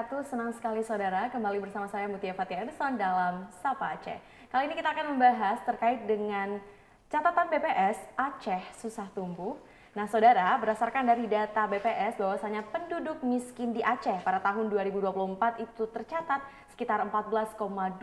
wabarakatuh. Senang sekali saudara kembali bersama saya Mutia Fatia Edison dalam Sapa Aceh. Kali ini kita akan membahas terkait dengan catatan BPS Aceh susah tumbuh. Nah saudara, berdasarkan dari data BPS bahwasanya penduduk miskin di Aceh pada tahun 2024 itu tercatat sekitar 14,23%.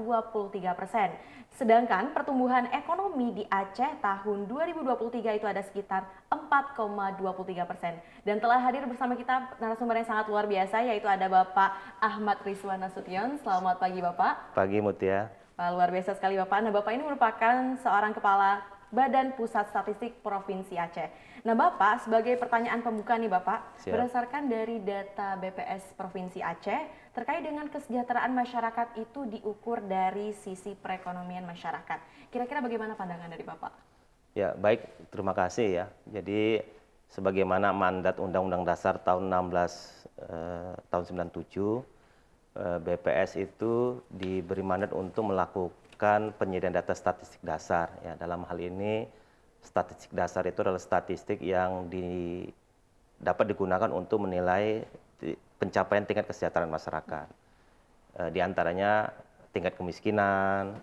Sedangkan pertumbuhan ekonomi di Aceh tahun 2023 itu ada sekitar 4,23%. Dan telah hadir bersama kita narasumber yang sangat luar biasa, yaitu ada Bapak Ahmad Rizwan Nasution. Selamat pagi Bapak. Pagi Mutia. Wah, luar biasa sekali Bapak. Nah Bapak ini merupakan seorang kepala Badan Pusat Statistik Provinsi Aceh. Nah Bapak, sebagai pertanyaan pembuka nih Bapak, Siap. berdasarkan dari data BPS Provinsi Aceh, terkait dengan kesejahteraan masyarakat itu diukur dari sisi perekonomian masyarakat. Kira-kira bagaimana pandangan dari Bapak? Ya, baik, terima kasih ya. Jadi sebagaimana mandat Undang-Undang Dasar tahun tahun 97, BPS itu diberi mandat untuk melakukan penyediaan data statistik dasar. Ya, dalam hal ini statistik dasar itu adalah statistik yang dapat digunakan untuk menilai pencapaian tingkat kesejahteraan masyarakat. Di antaranya tingkat kemiskinan,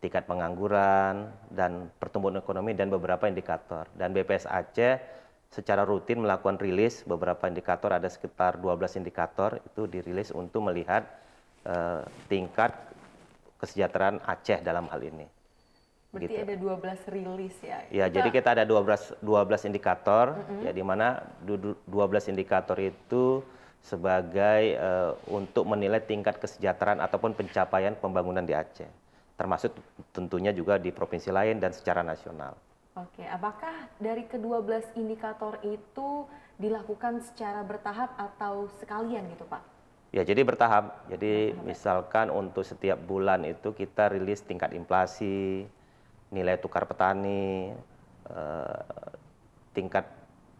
tingkat pengangguran, dan pertumbuhan ekonomi, dan beberapa indikator. Dan BPS Aceh secara rutin melakukan rilis beberapa indikator, ada sekitar 12 indikator itu dirilis untuk melihat tingkat kesejahteraan Aceh dalam hal ini. Berarti Gitu. ada 12 rilis ya? Ya, jadi kita ada 12 indikator, ya, di mana 12 indikator itu sebagai untuk menilai tingkat kesejahteraan ataupun pencapaian pembangunan di Aceh. Termasuk tentunya juga di provinsi lain dan secara nasional. Oke, apakah dari ke-12 indikator itu dilakukan secara bertahap atau sekalian gitu Pak? Ya, jadi bertahap. Jadi misalkan untuk setiap bulan itu kita rilis tingkat inflasi, nilai tukar petani, tingkat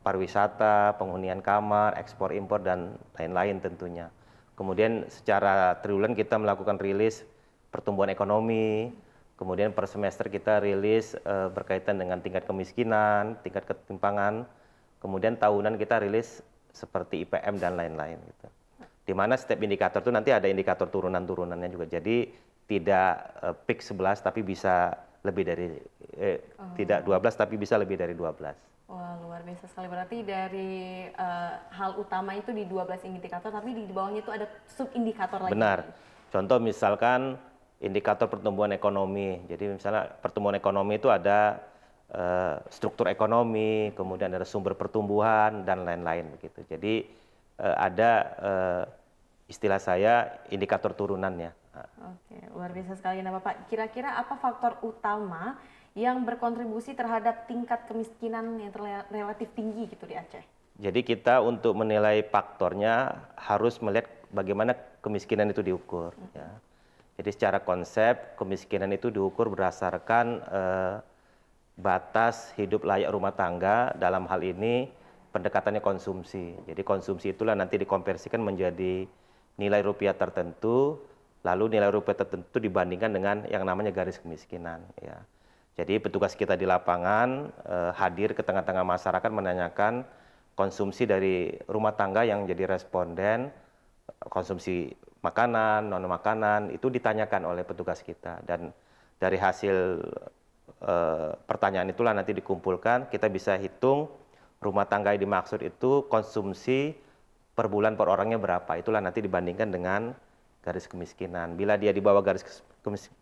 pariwisata, penghunian kamar, ekspor impor, dan lain-lain tentunya. Kemudian secara triwulan kita melakukan rilis pertumbuhan ekonomi, kemudian per semester kita rilis berkaitan dengan tingkat kemiskinan, tingkat ketimpangan, kemudian tahunan kita rilis seperti IPM dan lain-lain gitu. Di mana setiap indikator itu nanti ada indikator turunan-turunannya juga. Jadi tidak peak 11 tapi bisa lebih dari tidak 12 tapi bisa lebih dari 12. Wah, luar biasa sekali. Berarti dari hal utama itu di 12 indikator, tapi di bawahnya itu ada sub-indikator lagi. Benar. Contoh misalkan indikator pertumbuhan ekonomi. Jadi misalnya pertumbuhan ekonomi itu ada struktur ekonomi, kemudian ada sumber pertumbuhan dan lain-lain begitu. Jadi ada istilah saya indikator turunannya. Oke, luar biasa sekali. Nah Bapak, kira-kira apa faktor utama yang berkontribusi terhadap tingkat kemiskinan yang relatif tinggi gitu di Aceh? Jadi kita untuk menilai faktornya harus melihat bagaimana kemiskinan itu diukur. Ya. Jadi secara konsep kemiskinan itu diukur berdasarkan batas hidup layak rumah tangga, dalam hal ini pendekatannya konsumsi. Jadi konsumsi itulah nanti dikonversikan menjadi nilai rupiah tertentu, lalu nilai rupiah tertentu dibandingkan dengan yang namanya garis kemiskinan. Ya. Jadi petugas kita di lapangan hadir ke tengah-tengah masyarakat menanyakan konsumsi dari rumah tangga yang jadi responden, konsumsi makanan, non makanan, itu ditanyakan oleh petugas kita. Dan dari hasil pertanyaan itulah nanti dikumpulkan, kita bisa hitung rumah tangga yang dimaksud itu konsumsi per bulan per orangnya berapa. Itulah nanti dibandingkan dengan garis kemiskinan. Bila dia di bawah garis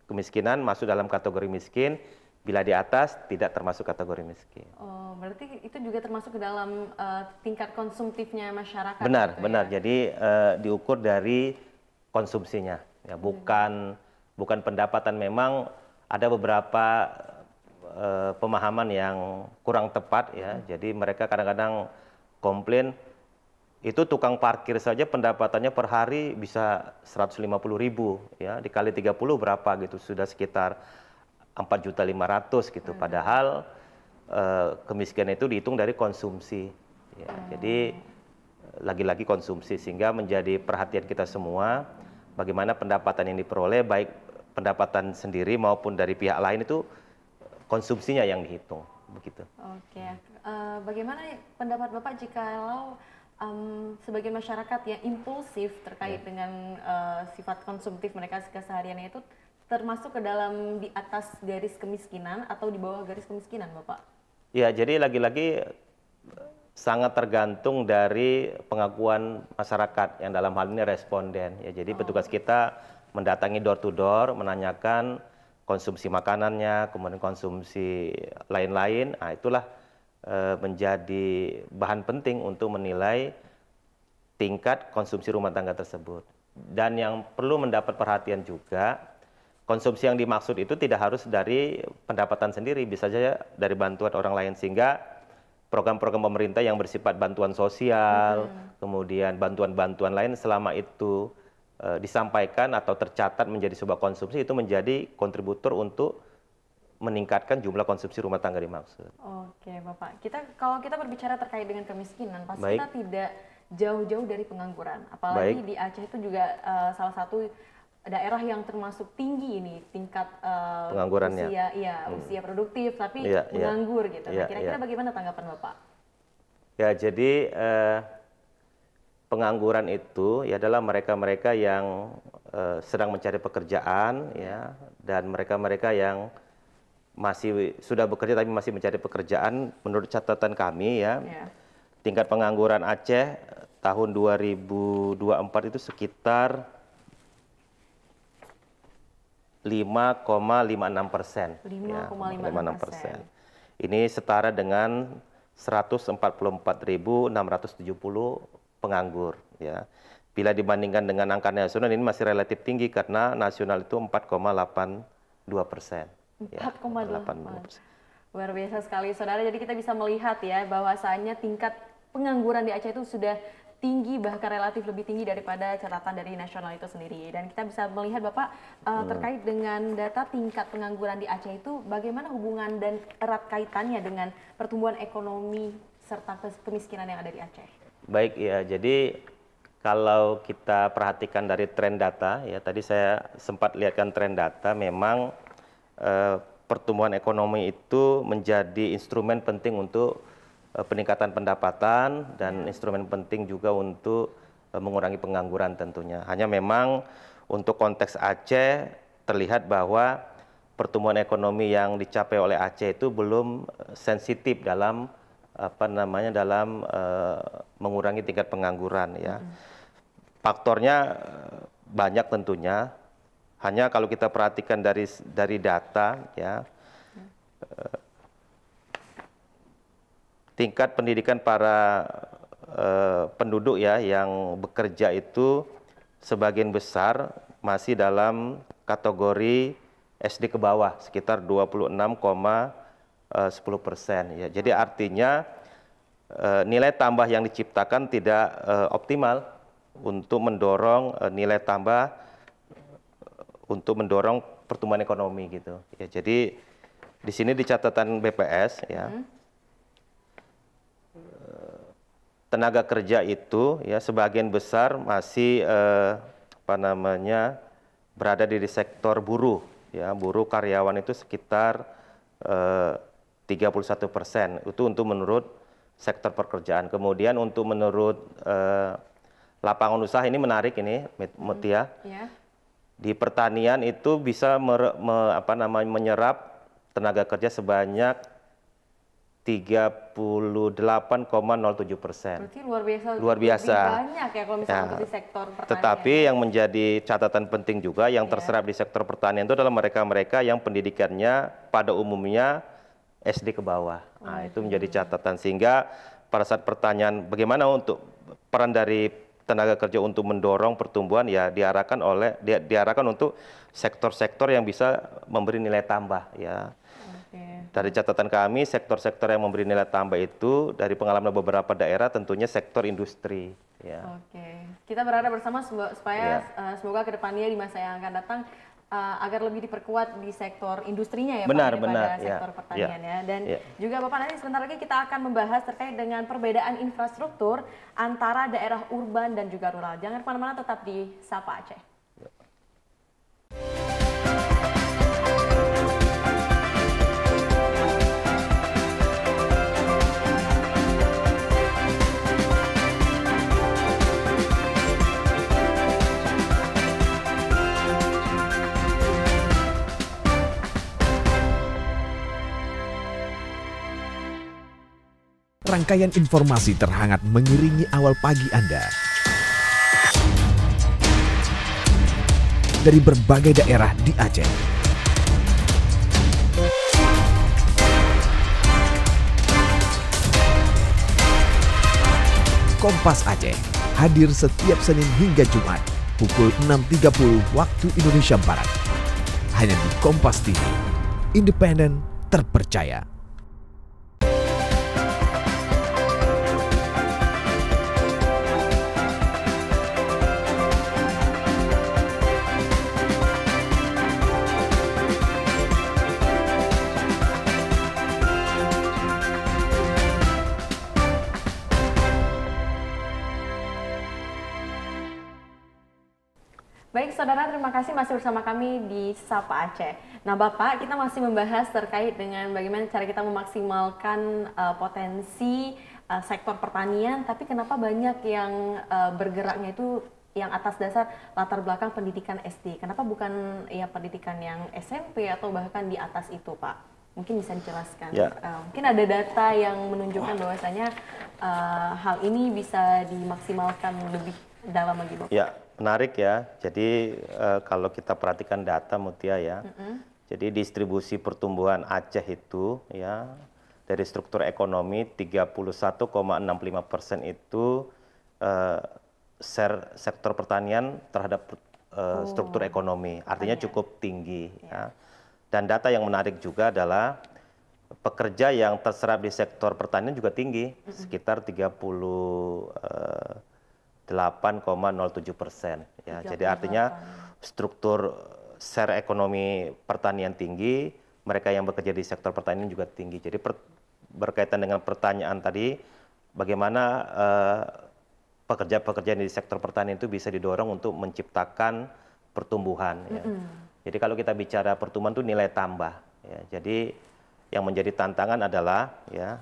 kemiskinan masuk dalam kategori miskin, bila di atas tidak termasuk kategori miskin. Oh, berarti itu juga termasuk ke dalam tingkat konsumtifnya masyarakat. Benar, gitu benar. Ya? Jadi diukur dari konsumsinya, ya, bukan pendapatan. Memang ada beberapa pemahaman yang kurang tepat ya. Jadi mereka kadang-kadang komplain itu tukang parkir saja pendapatannya per hari bisa 150.000 ya, dikali 30 berapa gitu, sudah sekitar 4.500.000 gitu. Padahal kemiskinan itu dihitung dari konsumsi ya. Jadi lagi-lagi konsumsi, sehingga menjadi perhatian kita semua bagaimana pendapatan yang diperoleh, baik pendapatan sendiri maupun dari pihak lain, itu konsumsinya yang dihitung begitu. Oke, bagaimana pendapat Bapak jikalau sebagian masyarakat yang impulsif terkait dengan sifat konsumtif mereka kesehariannya itu termasuk ke dalam di atas garis kemiskinan atau di bawah garis kemiskinan, Bapak? Ya, jadi lagi-lagi sangat tergantung dari pengakuan masyarakat yang dalam hal ini responden. Ya, jadi petugas kita mendatangi door to door, menanyakan konsumsi makanannya, kemudian konsumsi lain-lain. Nah, itulah menjadi bahan penting untuk menilai tingkat konsumsi rumah tangga tersebut. Dan yang perlu mendapat perhatian juga, konsumsi yang dimaksud itu tidak harus dari pendapatan sendiri, bisa saja dari bantuan orang lain, sehingga program-program pemerintah yang bersifat bantuan sosial, kemudian bantuan-bantuan lain selama itu disampaikan atau tercatat menjadi sebuah konsumsi, itu menjadi kontributor untuk meningkatkan jumlah konsumsi rumah tangga dimaksud. Oke, Bapak. Kalau kita berbicara terkait dengan kemiskinan, pasti Baik. kita tidak jauh-jauh dari pengangguran. Apalagi Baik. di Aceh itu juga salah satu daerah yang termasuk tinggi ini tingkat Penganggurannya. usia produktif tapi Iya, iya. menganggur gitu. Iya, Nah, kira-kira iya. bagaimana tanggapan Bapak? Ya, jadi pengangguran itu ya adalah mereka-mereka yang sedang mencari pekerjaan, ya, dan mereka-mereka yang masih sudah bekerja tapi masih mencari pekerjaan. Menurut catatan kami, ya, tingkat pengangguran Aceh tahun 2024 itu sekitar 5,56%. 5,56%. Ini setara dengan 144.670 penganggur. Ya. Bila dibandingkan dengan angka nasional, ini masih relatif tinggi karena nasional itu 4,82%. 4,82%. Luar biasa sekali, Saudara. Jadi kita bisa melihat ya bahwasanya tingkat pengangguran di Aceh itu sudah tinggi, bahkan relatif lebih tinggi daripada catatan dari nasional itu sendiri. Dan kita bisa melihat Bapak terkait dengan data tingkat pengangguran di Aceh itu bagaimana hubungan dan erat kaitannya dengan pertumbuhan ekonomi serta kemiskinan yang ada di Aceh. Baik, ya. Jadi kalau kita perhatikan dari tren data, ya, tadi saya sempat lihatkan tren data, memang pertumbuhan ekonomi itu menjadi instrumen penting untuk peningkatan pendapatan dan instrumen penting juga untuk mengurangi pengangguran tentunya. Hanya memang untuk konteks Aceh terlihat bahwa pertumbuhan ekonomi yang dicapai oleh Aceh itu belum sensitif dalam dalam mengurangi tingkat pengangguran, ya. Faktornya banyak tentunya. Hanya kalau kita perhatikan dari data, ya, tingkat pendidikan para penduduk, ya, yang bekerja itu sebagian besar masih dalam kategori SD ke bawah, sekitar 26,10%. Ya. Jadi artinya nilai tambah yang diciptakan tidak optimal untuk mendorong nilai tambah untuk mendorong pertumbuhan ekonomi gitu. Ya, jadi di sini di catatan BPS, ya, tenaga kerja itu, ya, sebagian besar masih berada di sektor buruh, ya. Buruh karyawan itu sekitar 31%. Itu untuk menurut sektor pekerjaan. Kemudian untuk menurut lapangan usaha, ini menarik ini, Mutia. Di pertanian itu bisa menyerap tenaga kerja sebanyak 38,07%. Berarti luar biasa. Lebih banyak ya kalau misalnya untuk di sektor pertanian. Tetapi yang menjadi catatan penting juga yang terserap di sektor pertanian itu adalah mereka-mereka yang pendidikannya pada umumnya SD ke bawah. Nah, itu menjadi catatan, sehingga pada saat pertanyaan bagaimana untuk peran dari tenaga kerja untuk mendorong pertumbuhan, ya diarahkan untuk sektor-sektor yang bisa memberi nilai tambah, ya. Dari catatan kami, sektor-sektor yang memberi nilai tambah itu dari pengalaman beberapa daerah tentunya sektor industri, ya. Kita berharap bersama supaya semoga kedepannya di masa yang akan datang agar lebih diperkuat di sektor industrinya, ya, Benar, Pak, daripada benar, sektor pertanian, ya. Dan juga Bapak, nanti sebentar lagi kita akan membahas terkait dengan perbedaan infrastruktur antara daerah urban dan juga rural. Jangan kemana-mana, tetap di Sapa Aceh. Rangkaian informasi terhangat mengiringi awal pagi Anda. Dari berbagai daerah di Aceh. Kompas Aceh hadir setiap Senin hingga Jumat pukul 6.30 waktu Indonesia Barat. Hanya di Kompas TV, independen, terpercaya. Baik saudara, terima kasih masih bersama kami di Sapa Aceh. Nah Bapak, kita masih membahas terkait dengan bagaimana cara kita memaksimalkan potensi sektor pertanian, tapi kenapa banyak yang bergeraknya itu yang atas dasar latar belakang pendidikan SD. Kenapa bukan ya pendidikan yang SMP atau bahkan di atas itu Pak? Mungkin bisa dijelaskan. Ya. Mungkin ada data yang menunjukkan bahwasanya hal ini bisa dimaksimalkan lebih dalam lagi Bapak. Ya, menarik ya. Jadi kalau kita perhatikan data Mutia ya, jadi distribusi pertumbuhan Aceh itu ya dari struktur ekonomi 31,65% itu sektor pertanian terhadap struktur ekonomi, artinya cukup tinggi. Ya. Dan data yang menarik juga adalah pekerja yang terserap di sektor pertanian juga tinggi, sekitar 8,07%. Ya, jadi artinya struktur share ekonomi pertanian tinggi, mereka yang bekerja di sektor pertanian juga tinggi. Jadi berkaitan dengan pertanyaan tadi, bagaimana pekerja-pekerja di sektor pertanian itu bisa didorong untuk menciptakan pertumbuhan. Ya. Jadi kalau kita bicara pertumbuhan itu nilai tambah. Ya. Jadi yang menjadi tantangan adalah ya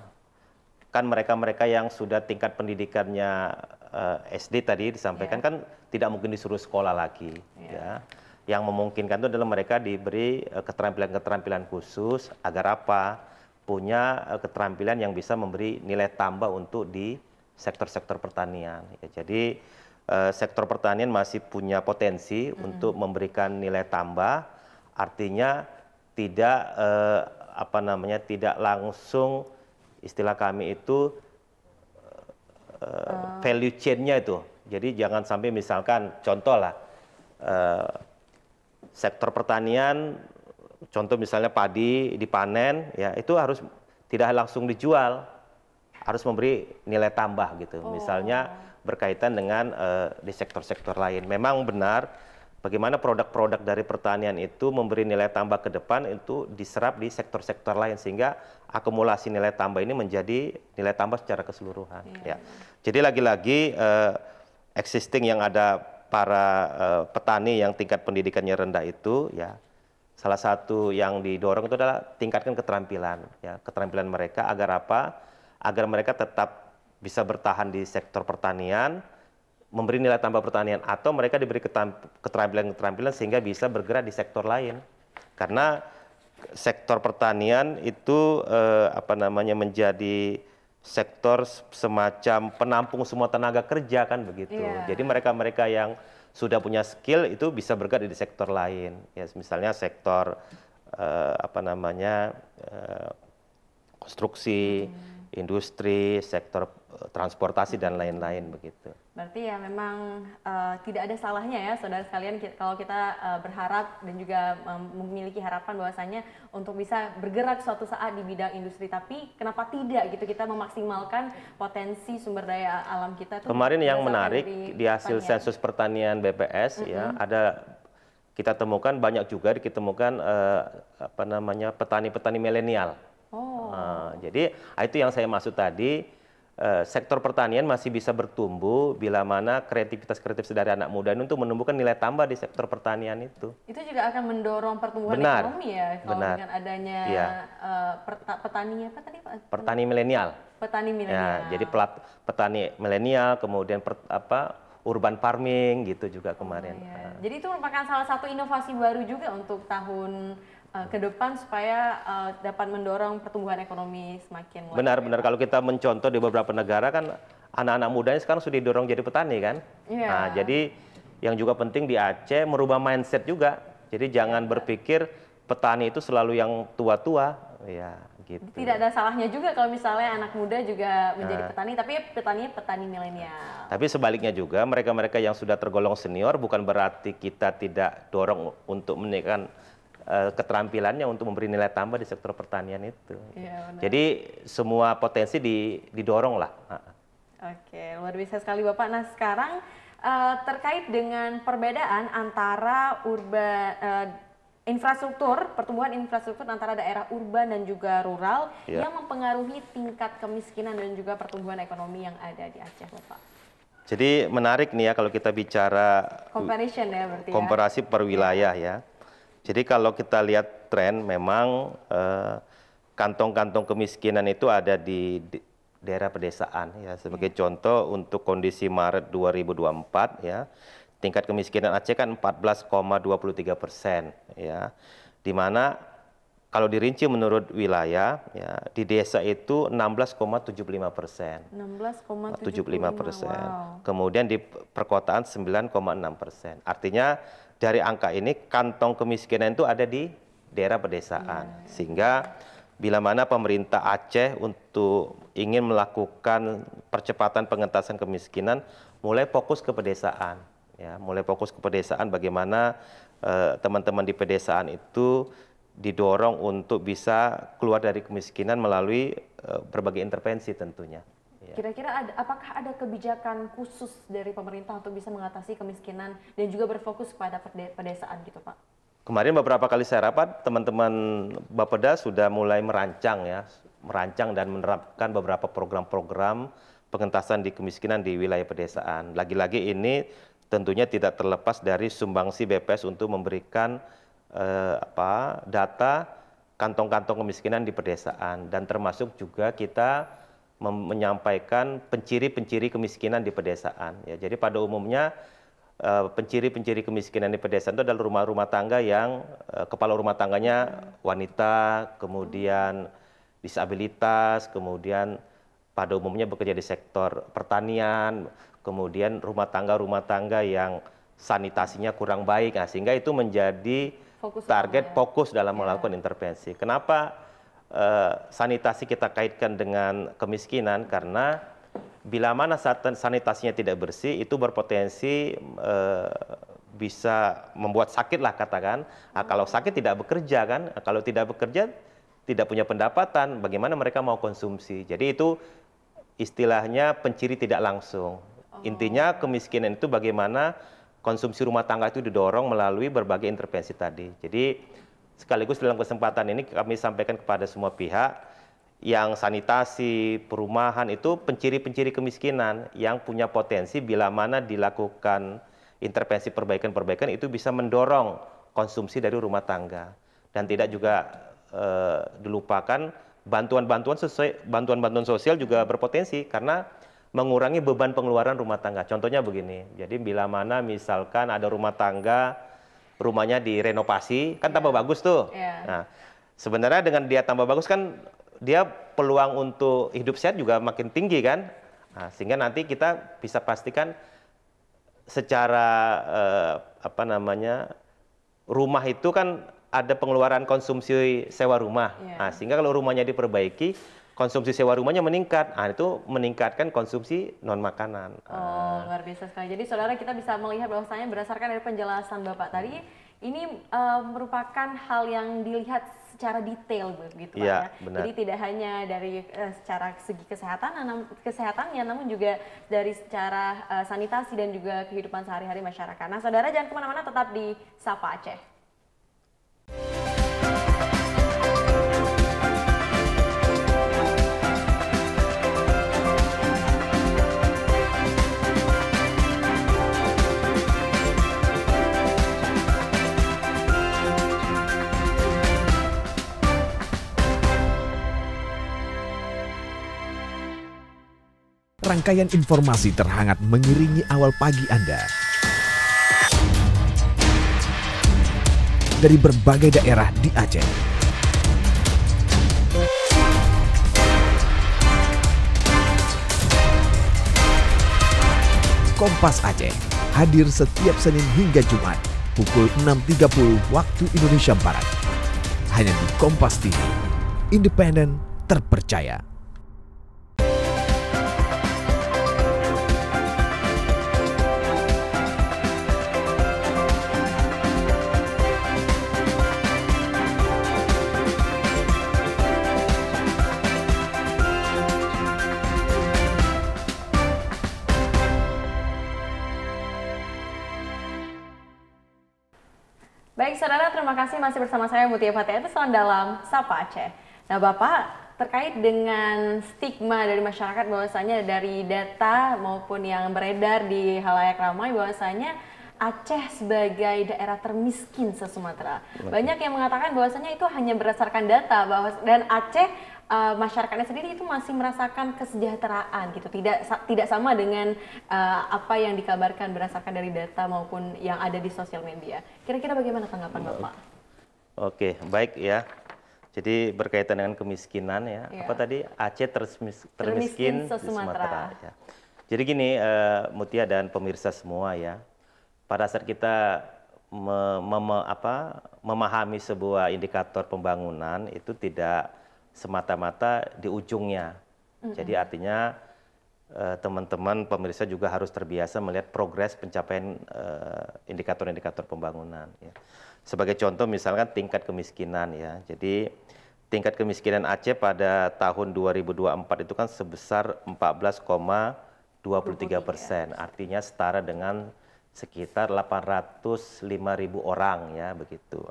kan mereka-mereka yang sudah tingkat pendidikannya SD tadi disampaikan kan tidak mungkin disuruh sekolah lagi. Ya. Yang memungkinkan itu adalah mereka diberi keterampilan-keterampilan khusus agar apa? Punya keterampilan yang bisa memberi nilai tambah untuk di sektor-sektor pertanian. Ya, jadi sektor pertanian masih punya potensi untuk memberikan nilai tambah, artinya tidak tidak langsung istilah kami itu value chain-nya itu. Jadi jangan sampai misalkan contoh lah sektor pertanian, contoh misalnya padi dipanen, ya itu harus tidak langsung dijual, harus memberi nilai tambah gitu. Misalnya berkaitan dengan di sektor-sektor lain. Memang benar bagaimana produk-produk dari pertanian itu memberi nilai tambah ke depan itu diserap di sektor-sektor lain sehingga akumulasi nilai tambah ini menjadi nilai tambah secara keseluruhan. Ya. Jadi lagi-lagi existing yang ada para petani yang tingkat pendidikannya rendah itu ya salah satu yang didorong itu adalah tingkatkan keterampilan ya, keterampilan mereka agar apa? Agar mereka tetap bisa bertahan di sektor pertanian, memberi nilai tambah pertanian, atau mereka diberi keterampilan-keterampilan sehingga bisa bergerak di sektor lain. Karena sektor pertanian itu menjadi sektor semacam penampung semua tenaga kerja kan begitu. Jadi mereka-mereka yang sudah punya skill itu bisa bergerak di sektor lain. Ya, misalnya sektor konstruksi, industri, sektor transportasi dan lain-lain begitu. Berarti ya memang tidak ada salahnya ya saudara sekalian kalau kita berharap dan juga memiliki harapan bahwasanya untuk bisa bergerak suatu saat di bidang industri, tapi kenapa tidak gitu kita memaksimalkan potensi sumber daya alam kita. Kemarin yang menarik di hasil sensus pertanian BPS ya ada kita temukan banyak juga ditemukan petani-petani milenial. Jadi itu yang saya maksud tadi, sektor pertanian masih bisa bertumbuh bila mana kreativitas dari anak muda ini untuk menumbuhkan nilai tambah di sektor pertanian itu. Itu juga akan mendorong pertumbuhan ekonomi ya kalau dengan adanya petani apa tadi Pak? Petani milenial. Petani milenial. Ya, jadi petani milenial kemudian urban farming gitu juga kemarin. Jadi itu merupakan salah satu inovasi baru juga untuk tahun ke depan supaya dapat mendorong pertumbuhan ekonomi semakin luas. Benar-benar kalau kita mencontoh di beberapa negara kan anak-anak mudanya sekarang sudah didorong jadi petani kan. Iya. Nah, jadi yang juga penting di Aceh merubah mindset juga. Jadi jangan berpikir petani itu selalu yang tua-tua, ya gitu. Tidak ada salahnya juga kalau misalnya anak muda juga menjadi petani, tapi petaninya petani milenial. Tapi sebaliknya juga mereka-mereka yang sudah tergolong senior bukan berarti kita tidak dorong untuk menaikkan keterampilannya untuk memberi nilai tambah di sektor pertanian itu. Iya, benar. Jadi semua potensi didorong lah. Oke, luar biasa sekali Bapak. Nah sekarang terkait dengan perbedaan antara infrastruktur, pertumbuhan infrastruktur antara daerah urban dan juga rural yang mempengaruhi tingkat kemiskinan dan juga pertumbuhan ekonomi yang ada di Aceh, Bapak. Jadi menarik nih ya kalau kita bicara Comparison ya berarti ya. komparasi per wilayah ya. Jadi kalau kita lihat tren memang kantong-kantong kemiskinan itu ada di daerah pedesaan ya. Sebagai contoh untuk kondisi Maret 2024 ya. Tingkat kemiskinan Aceh kan 14,23% ya. Di mana kalau dirinci menurut wilayah ya di desa itu 16,75%. 16,75%. Wow. Kemudian di perkotaan 9,6%. Artinya dari angka ini kantong kemiskinan itu ada di daerah pedesaan. Sehingga bila mana pemerintah Aceh untuk ingin melakukan percepatan pengentasan kemiskinan mulai fokus ke pedesaan. Ya, mulai fokus ke pedesaan bagaimana teman-teman di pedesaan itu didorong untuk bisa keluar dari kemiskinan melalui berbagai intervensi tentunya. Kira-kira apakah ada kebijakan khusus dari pemerintah untuk bisa mengatasi kemiskinan dan juga berfokus kepada pedesaan gitu Pak? Kemarin beberapa kali saya rapat, teman-teman Bapeda sudah mulai merancang dan menerapkan beberapa program-program pengentasan di kemiskinan di wilayah pedesaan. Lagi-lagi ini tentunya tidak terlepas dari sumbangsi BPS untuk memberikan data kantong-kantong kemiskinan di pedesaan dan termasuk juga kita menyampaikan penciri-penciri kemiskinan di pedesaan. Ya, jadi pada umumnya penciri-penciri kemiskinan di pedesaan itu adalah rumah-rumah tangga yang kepala rumah tangganya wanita, kemudian disabilitas, kemudian pada umumnya bekerja di sektor pertanian, kemudian rumah tangga yang sanitasinya kurang baik, nah, sehingga itu menjadi fokus dalam melakukan intervensi. Kenapa sanitasi kita kaitkan dengan kemiskinan? Karena bila mana sanitasinya tidak bersih, itu berpotensi bisa membuat sakit lah katakan. Nah, kalau sakit tidak bekerja kan, kalau tidak bekerja tidak punya pendapatan, bagaimana mereka mau konsumsi? Jadi itu istilahnya penciri tidak langsung. Intinya kemiskinan itu bagaimana konsumsi rumah tangga itu didorong melalui berbagai intervensi tadi. Jadi sekaligus dalam kesempatan ini kami sampaikan kepada semua pihak yang sanitasi, perumahan itu penciri-penciri kemiskinan yang punya potensi bila mana dilakukan intervensi perbaikan-perbaikan itu bisa mendorong konsumsi dari rumah tangga. Dan tidak juga dilupakan bantuan-bantuan sosial juga berpotensi karena mengurangi beban pengeluaran rumah tangga. Contohnya begini, jadi bila mana misalkan ada rumah tangga, rumahnya direnovasi, kan tambah bagus tuh. Nah, sebenarnya dengan dia tambah bagus kan, dia peluang untuk hidup sehat juga makin tinggi kan. Nah, sehingga nanti kita bisa pastikan secara rumah itu kan ada pengeluaran konsumsi sewa rumah. Nah, sehingga kalau rumahnya diperbaiki, konsumsi sewa rumahnya meningkat, nah itu meningkatkan konsumsi non makanan. Oh, luar biasa sekali. Jadi saudara kita bisa melihat bahwasanya berdasarkan dari penjelasan Bapak tadi, ini merupakan hal yang dilihat secara detail begitu Pak ya. Benar. Jadi tidak hanya dari secara segi kesehatannya, namun juga dari secara sanitasi dan juga kehidupan sehari-hari masyarakat. Nah saudara jangan kemana-mana, tetap di Sapa Aceh. Rangkaian informasi terhangat mengiringi awal pagi Anda. dari berbagai daerah di Aceh. Kompas Aceh hadir setiap Senin hingga Jumat pukul 6.30 waktu Indonesia Barat. Hanya di Kompas TV, independen, terpercaya. Baik saudara, terima kasih masih bersama saya Mutia Fatia Edison dalam Sapa Aceh. Nah Bapak, terkait dengan stigma dari masyarakat bahwasanya dari data maupun yang beredar di halayak ramai bahwasanya Aceh sebagai daerah termiskin se-Sumatera. Banyak yang mengatakan bahwasanya itu hanya berdasarkan data dan Aceh masyarakatnya sendiri itu masih merasakan kesejahteraan gitu, tidak sama dengan apa yang dikabarkan berdasarkan dari data maupun yang ada di sosial media. Kira-kira bagaimana tanggapan Bapak? Oke, baik ya. Jadi berkaitan dengan kemiskinan ya, apa tadi Aceh termiskin di Sumatera. Ya. Jadi gini, Mutia dan pemirsa semua ya, pada saat kita memahami sebuah indikator pembangunan itu tidak semata-mata di ujungnya. Jadi artinya teman-teman pemirsa juga harus terbiasa melihat progres pencapaian indikator-indikator pembangunan. Ya. Sebagai contoh misalkan tingkat kemiskinan ya. Jadi tingkat kemiskinan Aceh pada tahun 2024 itu kan sebesar 14,23%. Artinya setara dengan sekitar 805.000 orang ya begitu.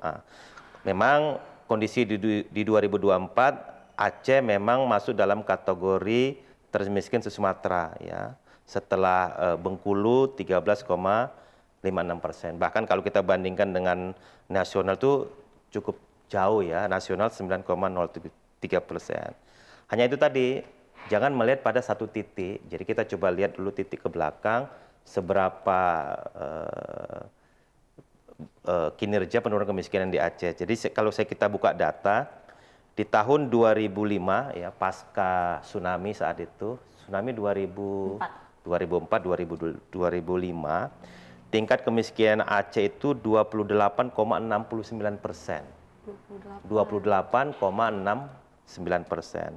Memang kondisi di 2024 Aceh memang masuk dalam kategori termiskin se-Sumatera ya. Setelah Bengkulu 13,56%. Bahkan kalau kita bandingkan dengan nasional itu cukup jauh ya. Nasional 9,03%. Hanya itu tadi, jangan melihat pada satu titik. Jadi kita coba lihat dulu titik ke belakang seberapa kinerja penurunan kemiskinan di Aceh. Jadi kalau kita buka data di tahun 2005 ya pasca tsunami saat itu, tsunami 2004 2005, tingkat kemiskinan Aceh itu 28,69%. 28,69%.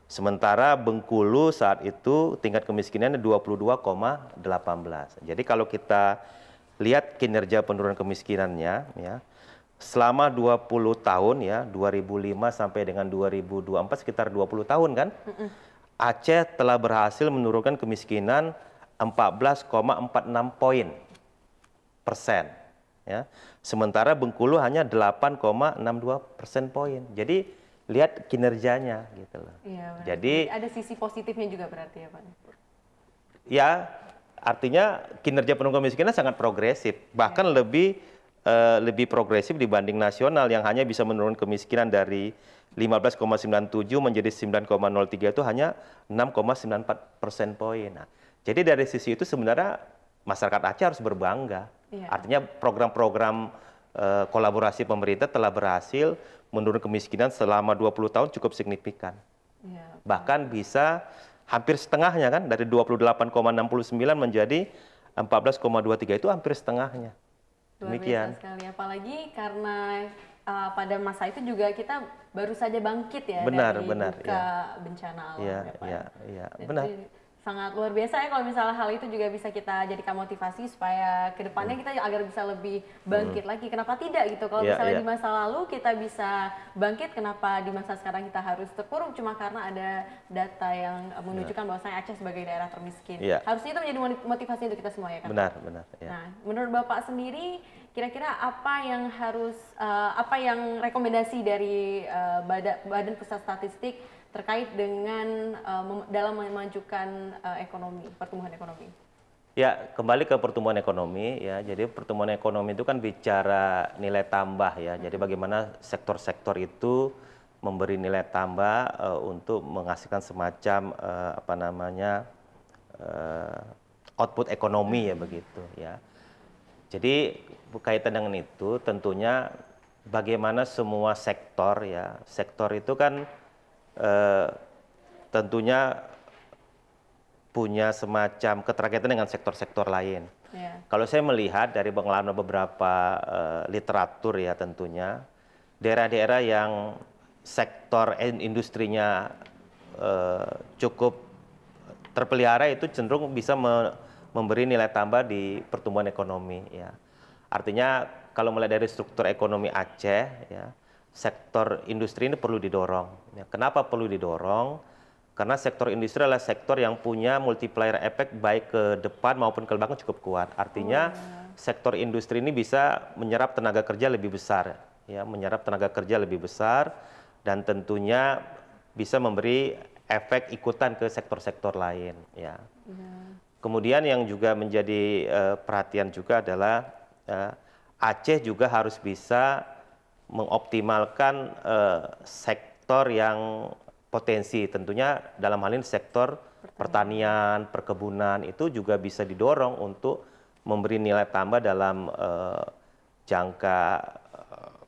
Sementara Bengkulu saat itu tingkat kemiskinannya 22,18. Jadi kalau kita lihat kinerja penurunan kemiskinannya ya, selama 20 tahun ya, 2005 sampai dengan 2024 sekitar 20 tahun kan, Aceh telah berhasil menurunkan kemiskinan 14,46 persen. Ya. Sementara Bengkulu hanya 8,62% poin. Jadi lihat kinerjanya gitu loh. Iya, jadi ada sisi positifnya juga berarti ya Pak? Ya, artinya kinerja penurunan kemiskinan sangat progresif, bahkan lebih progresif dibanding nasional yang hanya bisa menurunkan kemiskinan dari 15,97 menjadi 9,03 itu hanya 6,94% poin. Nah, jadi dari sisi itu sebenarnya masyarakat Aceh harus berbangga. Iya. Artinya program-program kolaborasi pemerintah telah berhasil menurunkan kemiskinan selama 20 tahun cukup signifikan. Iya. Bahkan bisa hampir setengahnya kan, dari 28,69 menjadi 14,23 itu hampir setengahnya. Demikian. Luar biasa sekali, apalagi karena pada masa itu juga kita baru saja bangkit ya dari bencana alam. Iya, benar. Sangat luar biasa ya kalau misalnya hal itu juga bisa kita jadikan motivasi supaya kedepannya kita agar bisa lebih bangkit lagi. Kenapa tidak gitu? Kalau misalnya di masa lalu kita bisa bangkit, kenapa di masa sekarang kita harus terpuruk cuma karena ada data yang menunjukkan bahwasanya Aceh sebagai daerah termiskin. Harusnya itu menjadi motivasi untuk kita semua ya kan? Benar. Ya. Nah, menurut Bapak sendiri kira-kira apa yang rekomendasi dari Badan Pusat Statistik terkait dengan dalam memajukan pertumbuhan ekonomi? Ya, kembali ke pertumbuhan ekonomi ya. Jadi pertumbuhan ekonomi itu kan bicara nilai tambah ya. Jadi bagaimana sektor-sektor itu memberi nilai tambah untuk menghasilkan semacam output ekonomi ya begitu ya. Jadi berkaitan dengan itu tentunya bagaimana semua sektor ya, sektor itu kan eh, tentunya punya semacam keterkaitan dengan sektor-sektor lain. Ya. Kalau saya melihat dari pengalaman beberapa literatur ya tentunya, daerah-daerah yang sektor industrinya cukup terpelihara itu cenderung bisa memberi nilai tambah di pertumbuhan ekonomi ya. Artinya kalau mulai dari struktur ekonomi Aceh ya, sektor industri ini perlu didorong. Ya, kenapa perlu didorong? Karena sektor industri adalah sektor yang punya multiplier effect baik ke depan maupun ke belakang cukup kuat. Artinya sektor industri ini bisa menyerap tenaga kerja lebih besar, ya, menyerap tenaga kerja lebih besar dan tentunya bisa memberi efek ikutan ke sektor-sektor lain, ya. Kemudian yang juga menjadi perhatian juga adalah Aceh juga harus bisa mengoptimalkan sektor yang potensi, tentunya dalam hal ini sektor pertanian, perkebunan itu juga bisa didorong untuk memberi nilai tambah dalam jangka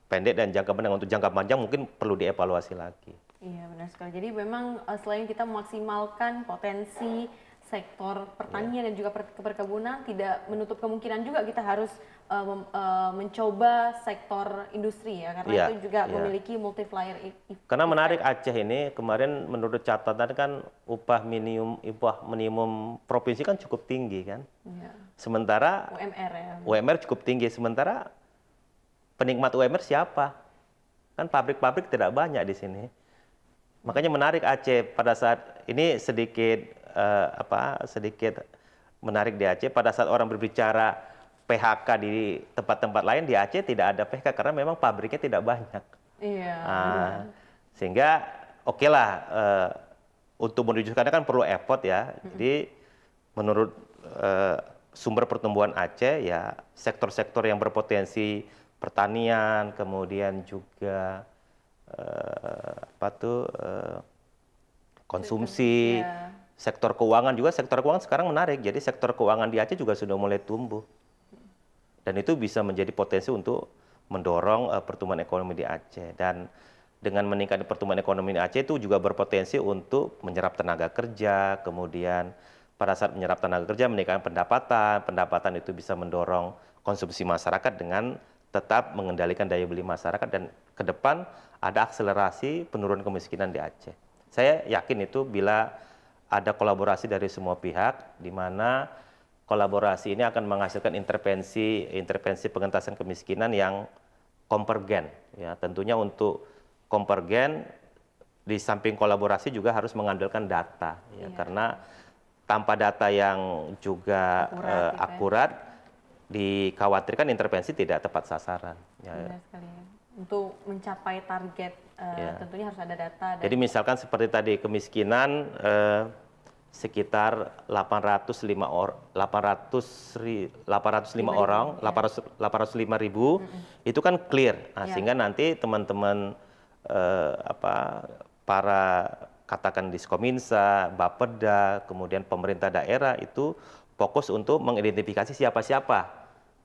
pendek dan jangka panjang. Untuk jangka panjang mungkin perlu dievaluasi lagi. Iya, benar sekali. Jadi memang selain kita memaksimalkan potensi sektor pertanian dan juga perkebunan, tidak menutup kemungkinan juga kita harus mencoba sektor industri ya, karena itu juga memiliki multiplier effect. Karena menarik Aceh ini kemarin menurut catatan kan upah minimum provinsi kan cukup tinggi kan. Ya. Sementara UMR ya. UMR cukup tinggi, sementara penikmat UMR siapa? Kan pabrik-pabrik tidak banyak di sini. Makanya menarik Aceh pada saat ini sedikit menarik di Aceh pada saat orang berbicara PHK di tempat-tempat lain, di Aceh tidak ada PHK karena memang pabriknya tidak banyak. Iya. Sehingga oke lah untuk menunjukkannya kan perlu effort ya. Jadi menurut sumber pertumbuhan Aceh ya sektor-sektor yang berpotensi pertanian, kemudian juga konsumsi. Sektor keuangan juga, sektor keuangan sekarang menarik. Jadi sektor keuangan di Aceh juga sudah mulai tumbuh. Dan itu bisa menjadi potensi untuk mendorong pertumbuhan ekonomi di Aceh. Dan dengan meningkatnya pertumbuhan ekonomi di Aceh itu juga berpotensi untuk menyerap tenaga kerja. Kemudian pada saat menyerap tenaga kerja meningkatkan pendapatan. Pendapatan itu bisa mendorong konsumsi masyarakat dengan tetap mengendalikan daya beli masyarakat. Dan ke depan ada akselerasi penurunan kemiskinan di Aceh. Saya yakin itu bila ada kolaborasi dari semua pihak, di mana kolaborasi ini akan menghasilkan intervensi pengentasan kemiskinan yang konvergen. Ya, tentunya untuk konvergen di samping kolaborasi juga harus mengandalkan data, ya, karena tanpa data yang juga akurat, dikhawatirkan intervensi tidak tepat sasaran. Ya. Benar sekali. Untuk mencapai target tentunya harus ada data. Jadi misalkan seperti tadi kemiskinan sekitar 805 ribu itu kan clear. Nah, sehingga nanti teman-teman para katakan Diskominsa, Bapeda, kemudian pemerintah daerah itu fokus untuk mengidentifikasi siapa-siapa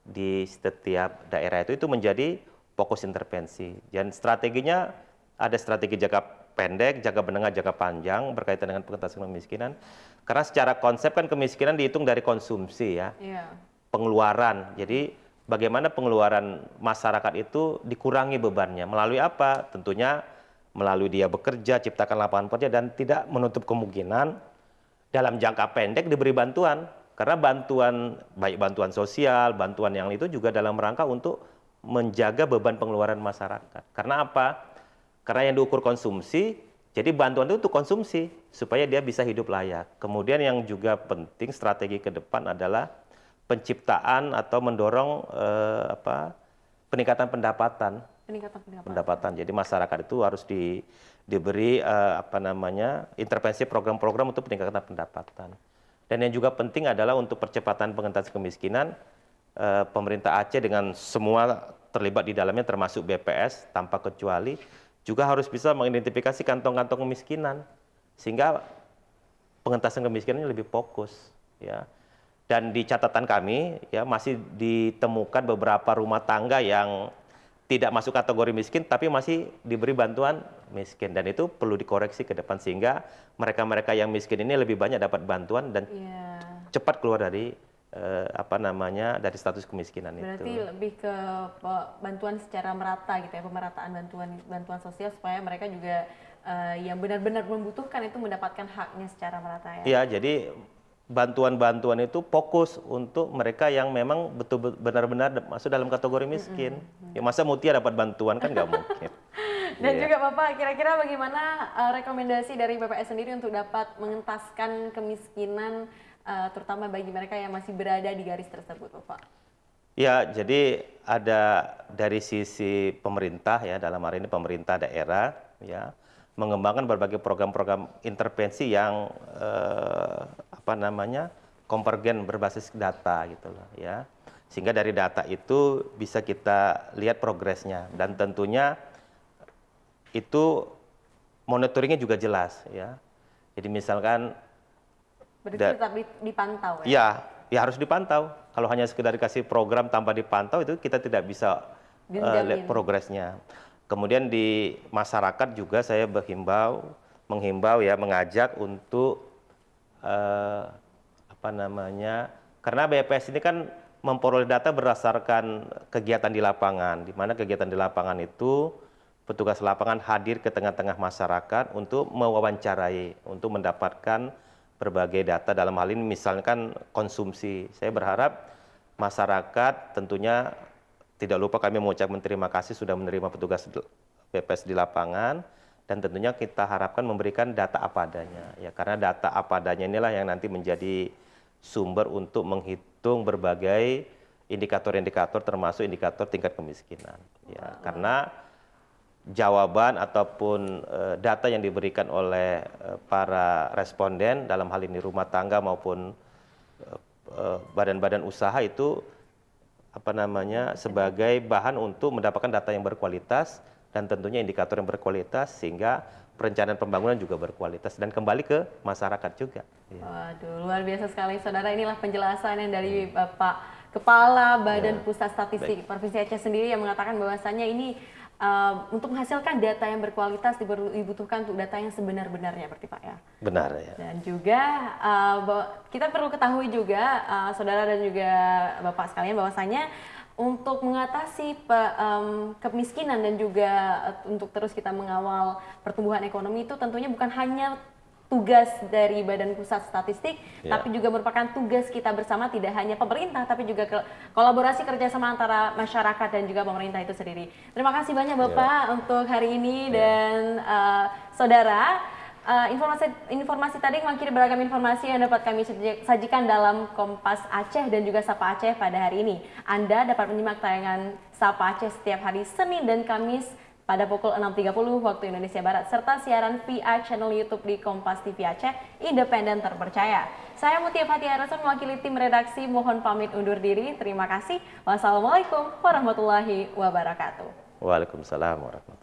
di setiap daerah itu menjadi fokus intervensi. Dan strateginya ada strategi jangka pendek, jangka menengah, jangka panjang berkaitan dengan pengentasan kemiskinan. Karena secara konsep kan kemiskinan dihitung dari konsumsi ya, pengeluaran. Jadi bagaimana pengeluaran masyarakat itu dikurangi bebannya melalui apa? Tentunya melalui dia bekerja, ciptakan lapangan kerja dan tidak menutup kemungkinan dalam jangka pendek diberi bantuan. Karena bantuan baik bantuan sosial, bantuan yang itu juga dalam rangka untuk menjaga beban pengeluaran masyarakat. Karena apa? Karena yang diukur konsumsi, jadi bantuan itu untuk konsumsi supaya dia bisa hidup layak. Kemudian yang juga penting strategi ke depan adalah penciptaan atau mendorong peningkatan pendapatan. Pendapatan. Jadi masyarakat itu harus diberi intervensi program-program untuk peningkatan pendapatan. Dan yang juga penting adalah untuk percepatan pengentasan kemiskinan. Pemerintah Aceh dengan semua terlibat di dalamnya termasuk BPS tanpa kecuali juga harus bisa mengidentifikasi kantong-kantong kemiskinan sehingga pengentasan kemiskinannya lebih fokus ya. Dan di catatan kami ya masih ditemukan beberapa rumah tangga yang tidak masuk kategori miskin tapi masih diberi bantuan miskin, dan itu perlu dikoreksi ke depan sehingga mereka-mereka yang miskin ini lebih banyak dapat bantuan dan cepat keluar dari dari status kemiskinan. Berarti itu. lebih ke bantuan secara merata gitu ya, pemerataan bantuan sosial supaya mereka juga yang benar-benar membutuhkan itu mendapatkan haknya secara merata ya. Iya, jadi bantuan-bantuan itu fokus untuk mereka yang memang betul benar-benar masuk dalam kategori miskin. Ya masa Mutia dapat bantuan kan nggak mungkin. Dan juga Bapak, kira-kira bagaimana rekomendasi dari BPS sendiri untuk dapat mengentaskan kemiskinan terutama bagi mereka yang masih berada di garis tersebut, Bapak? Ya, jadi ada dari sisi pemerintah ya, dalam hari ini pemerintah daerah ya, mengembangkan berbagai program-program intervensi yang konvergen berbasis data gitu loh ya. Sehingga dari data itu bisa kita lihat progresnya, dan tentunya itu monitoringnya juga jelas ya. Jadi misalkan berarti tetap dipantau ya? Iya, ya harus dipantau. Kalau hanya sekedar dikasih program tanpa dipantau itu kita tidak bisa lihat progresnya. Kemudian di masyarakat juga saya menghimbau ya, mengajak untuk karena BPS ini kan memperoleh data berdasarkan kegiatan di lapangan, di mana kegiatan di lapangan itu petugas lapangan hadir ke tengah-tengah masyarakat untuk mewawancarai, untuk mendapatkan berbagai data dalam hal ini misalkan konsumsi. Saya berharap masyarakat tentunya tidak lupa kami mengucapkan terima kasih sudah menerima petugas BPS di lapangan, dan tentunya kita harapkan memberikan data apa adanya ya, karena data apa adanya inilah yang nanti menjadi sumber untuk menghitung berbagai indikator-indikator termasuk indikator tingkat kemiskinan ya. Karena jawaban ataupun data yang diberikan oleh para responden dalam hal ini rumah tangga maupun badan-badan usaha itu sebagai bahan untuk mendapatkan data yang berkualitas dan tentunya indikator yang berkualitas sehingga perencanaan pembangunan juga berkualitas dan kembali ke masyarakat juga. Waduh, luar biasa sekali saudara, inilah penjelasan yang dari Bapak Kepala Badan Pusat Statistik Provinsi Aceh sendiri yang mengatakan bahwasannya ini untuk menghasilkan data yang berkualitas dibutuhkan untuk data yang sebenar-benarnya, berarti Pak ya? Benar ya. Dan juga kita perlu ketahui juga saudara dan juga Bapak sekalian bahwasanya untuk mengatasi kemiskinan dan juga untuk terus kita mengawal pertumbuhan ekonomi itu tentunya bukan hanya tugas dari Badan Pusat Statistik, tapi juga merupakan tugas kita bersama, tidak hanya pemerintah, tapi juga kolaborasi kerjasama antara masyarakat dan juga pemerintah itu sendiri. Terima kasih banyak Bapak untuk hari ini dan saudara. Informasi tadi mengakhiri beragam informasi yang dapat kami sajikan dalam Kompas Aceh dan juga Sapa Aceh pada hari ini. Anda dapat menyimak tayangan Sapa Aceh setiap hari Senin dan Kamis pada pukul 6.30 waktu Indonesia Barat, serta siaran via channel YouTube di Kompas TV Aceh, independen terpercaya. Saya Mutia Fatia Rasul mewakili tim redaksi, mohon pamit undur diri. Terima kasih. Wassalamualaikum warahmatullahi wabarakatuh. Waalaikumsalam warahmatullahi wabarakatuh.